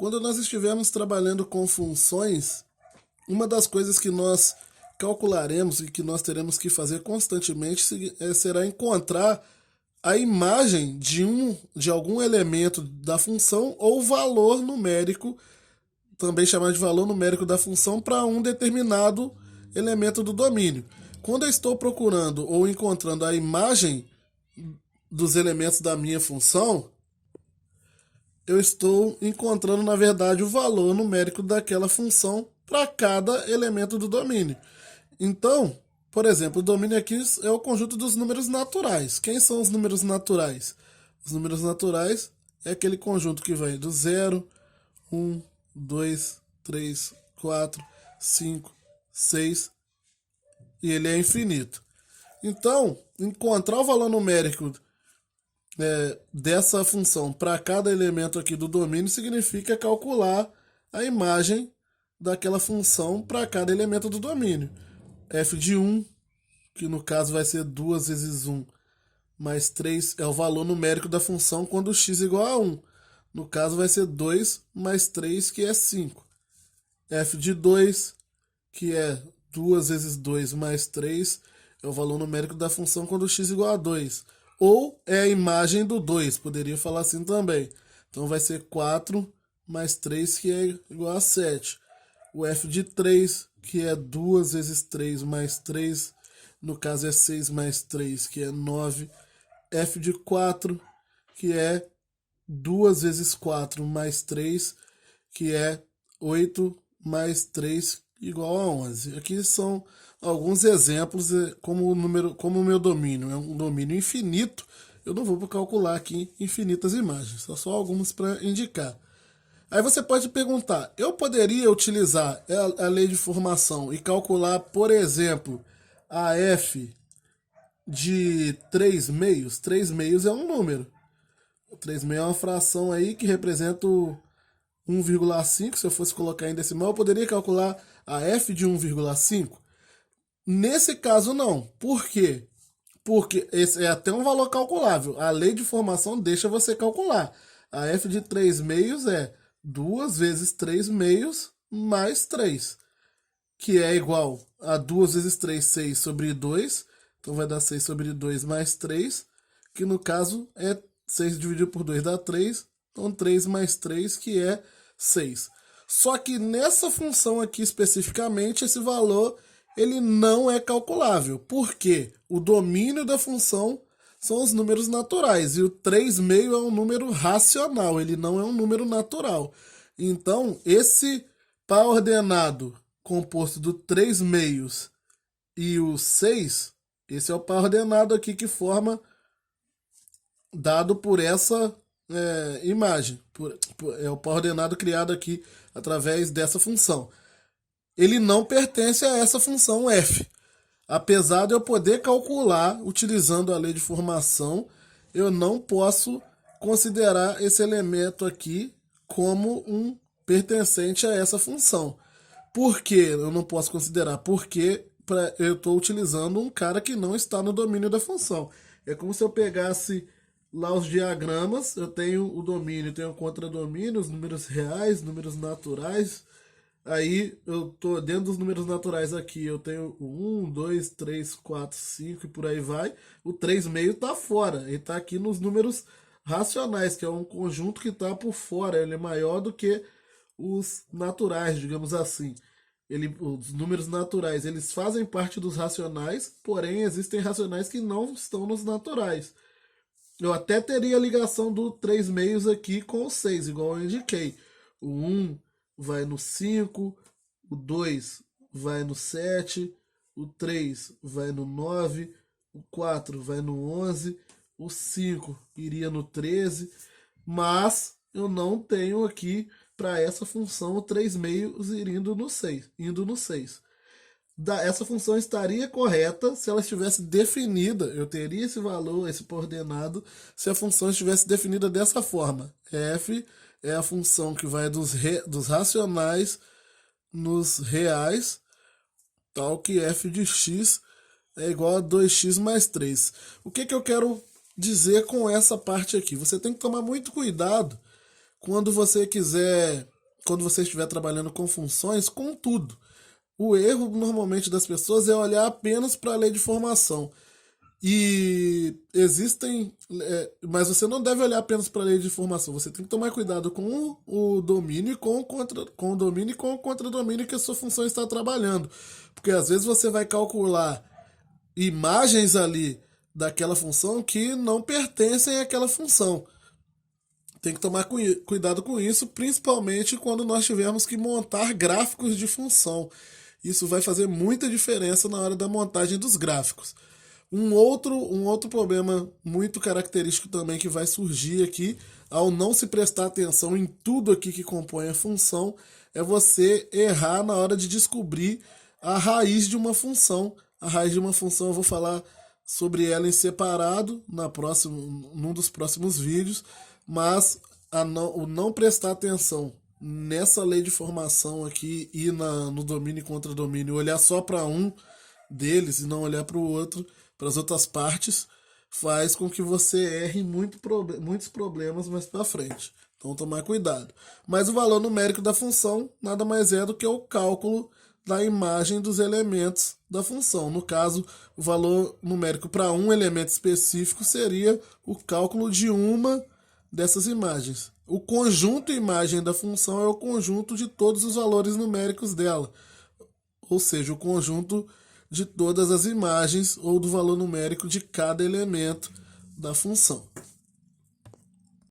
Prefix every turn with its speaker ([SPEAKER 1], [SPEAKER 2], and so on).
[SPEAKER 1] Quando nós estivermos trabalhando com funções, uma das coisas que nós calcularemos e que nós teremos que fazer constantemente será encontrar a imagem de algum elemento da função ou valor numérico, também chamado de valor numérico da função, para um determinado elemento do domínio. Quando eu estou procurando ou encontrando a imagem dos elementos da minha função, eu estou encontrando, na verdade, o valor numérico daquela função para cada elemento do domínio. Então, por exemplo, o domínio aqui é o conjunto dos números naturais. Quem são os números naturais? Os números naturais é aquele conjunto que vai do 0, 1, 2, 3, 4, 5, 6 e ele é infinito. Então, encontrar o valor numérico dessa função para cada elemento aqui do domínio significa calcular a imagem daquela função para cada elemento do domínio. F de 1, que no caso vai ser 2 vezes 1 mais 3, é o valor numérico da função quando x é igual a 1. No caso vai ser 2 mais 3, que é 5. F de 2, que é 2 vezes 2 mais 3, é o valor numérico da função quando x é igual a 2. Ou é a imagem do 2, poderia falar assim também. Então vai ser 4 mais 3, que é igual a 7. O F de 3, que é 2 vezes 3 mais 3, no caso é 6 mais 3, que é 9. F de 4, que é 2 vezes 4 mais 3, que é 8 mais 3, igual a 11. Aqui são alguns exemplos, como o meu domínio é um domínio infinito, eu não vou calcular aqui infinitas imagens, só algumas para indicar. Aí você pode perguntar, eu poderia utilizar a lei de formação e calcular, por exemplo, a f de 3 meios? 3 meios é um número. 3 meios é uma fração aí que representa o 1,5. Se eu fosse colocar em decimal, eu poderia calcular a f de 1,5? Nesse caso, não. Por quê? Porque esse é até um valor calculável. A lei de formação deixa você calcular. A f de 3 meios é 2 vezes 3 meios mais 3, que é igual a 2 vezes 3, 6 sobre 2. Então vai dar 6 sobre 2 mais 3, que no caso é 6 dividido por 2 dá 3. Então 3 mais 3, que é 6. Só que nessa função aqui especificamente, esse valor ele não é calculável. Por quê? O domínio da função são os números naturais. E o 3 meio é um número racional, ele não é um número natural. Então, esse par ordenado composto do 3 meios e o 6, esse é o par ordenado aqui que forma, dado por essa imagem. É o par ordenado criado aqui através dessa função. Ele não pertence a essa função f. Apesar de eu poder calcular utilizando a lei de formação, eu não posso considerar esse elemento aqui como um pertencente a essa função. Por que eu não posso considerar? Porque eu estou utilizando um cara que não está no domínio da função. É como se eu pegasse lá os diagramas, eu tenho o domínio, tenho o contradomínio, os números reais, números naturais. Aí eu tô dentro dos números naturais aqui, eu tenho o 1, 2, 3, 4, 5 e por aí vai. O 3 meio tá fora, ele tá aqui nos números racionais, que é um conjunto que tá por fora, ele é maior do que os naturais, digamos assim. Os números naturais, eles fazem parte dos racionais, porém existem racionais que não estão nos naturais. Eu até teria a ligação do 3 meios aqui com o 6, igual eu indiquei. O 1 vai no 5, o 2 vai no 7, o 3 vai no 9, o 4 vai no 11, o 5 iria no 13, mas eu não tenho aqui para essa função o 3 meios indo no 6. Essa função estaria correta se ela estivesse definida. Eu teria esse valor, esse coordenado, se a função estivesse definida dessa forma. F é a função que vai dos racionais nos reais, tal que f de x é igual a 2x mais 3. O que eu quero dizer com essa parte aqui? Você tem que tomar muito cuidado quando você quiser quando você estiver trabalhando com funções, com tudo. O erro normalmente das pessoas é olhar apenas para a lei de formação. E existem. Mas você não deve olhar apenas para a lei de formação. Você tem que tomar cuidado com o domínio e com o domínio e com o contradomínio que a sua função está trabalhando. Porque às vezes você vai calcular imagens ali daquela função que não pertencem àquela função. Tem que tomar cuidado com isso, principalmente quando nós tivermos que montar gráficos de função. Isso vai fazer muita diferença na hora da montagem dos gráficos. Um outro problema muito característico também que vai surgir aqui, ao não se prestar atenção em tudo aqui que compõe a função, é você errar na hora de descobrir a raiz de uma função. A raiz de uma função eu vou falar sobre ela em separado num dos próximos vídeos, mas o não prestar atenção nessa lei de formação aqui e no domínio e contradomínio, olhar só para um deles e não olhar para o outro, para as outras partes, faz com que você erre muitos problemas mais para frente. Então tomar cuidado. Mas o valor numérico da função nada mais é do que o cálculo da imagem dos elementos da função. No caso, o valor numérico para um elemento específico seria o cálculo de uma dessas imagens. O conjunto imagem da função é o conjunto de todos os valores numéricos dela, ou seja, o conjunto de todas as imagens ou do valor numérico de cada elemento da função.